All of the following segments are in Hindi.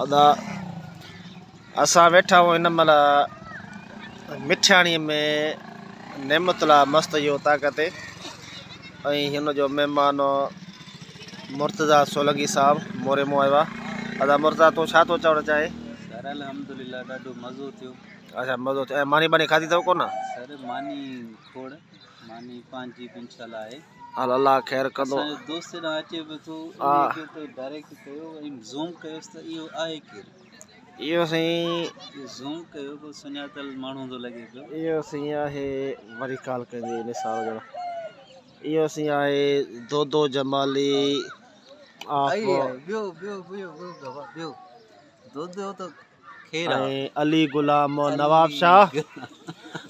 अदा असां वेठा आहियूं हिन महिल मिठाणीअ में नेमतुल्ला मस्त जो ताक़त ऐं हिन जो महिमान मुर्तज़ा सोलंकी साहब मोरे मुँह आयो आहे। अदा मुर्तज़ा तूं छा थो चवणु चाहे? सर अल्हम्दुलिल्लाह ॾाढो मज़ो थियो। अच्छा मज़ो थियो। ऐं मानी बानी खाधी अथव कोन? सर मानी खोड़ मानी पंहिंजी बि इंशाल्लाह आहे। हल अल्लाह ख़ैर कंदो। असांजो दोस्त ॾांहुं अचे बि थो इनखे त डायरेक्ट कयो ऐं ज़ूम कयोसि त इहो आहे केरु? इहो साईं इहो ज़ूम कयो पोइ सुञातल माण्हू थो लॻे पियो। इहो साईं आहे वरी काल कजे निसार ॼणा। इहो साईं आहे दोदो जमाली। ॿियो दोदो त ख़ैर ऐं अली गुलाम नवाब शाह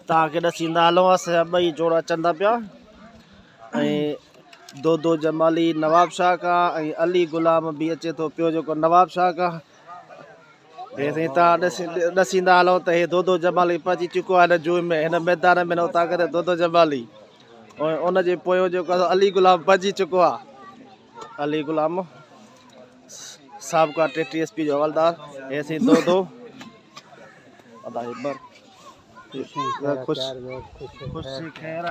तव्हांखे ॾसींदा हलो। असांजा ॿई जोड़ा अचनि था पिया ऐं दोदो जमाली नवाब शाह खां ऐं अली गुलाम बि अचे थो पियो जेको नवाब शाह खां। हे साईं तव्हां ॾसींदा हलो त हे दोदो जमाली पहुची चुको आहे हिन जूम में, हिन मैदान में न था करे दोदो जमाली। ऐं उनजे पोयों जेको अली गुलाम पहुची चुको आहे। अली गुलाम साबिक़ा TTSP जो हवलदार। हे साईं दोदो अदा हिबर खुशी खैर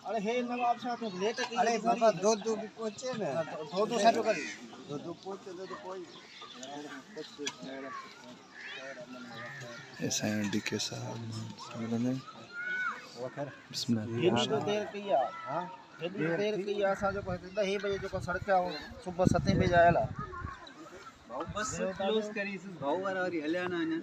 अरे हे नवाब शाह तो लेट की। अरे बाबा दो भी पहुंचे ना। दो साइड करी दो पहुंचे दो कोई ऐसा एंडी के साहब ने बिस्मिल्लाह हेॾी देर कई आहे। हां हेॾी देर कई आहे। असां जेको 10 बजे जेको सड़क आहे सुबुह 7 बजे आयल आहे। भाऊ बस क्लोज करी भाऊ वारा वरी हलिया न वञनि।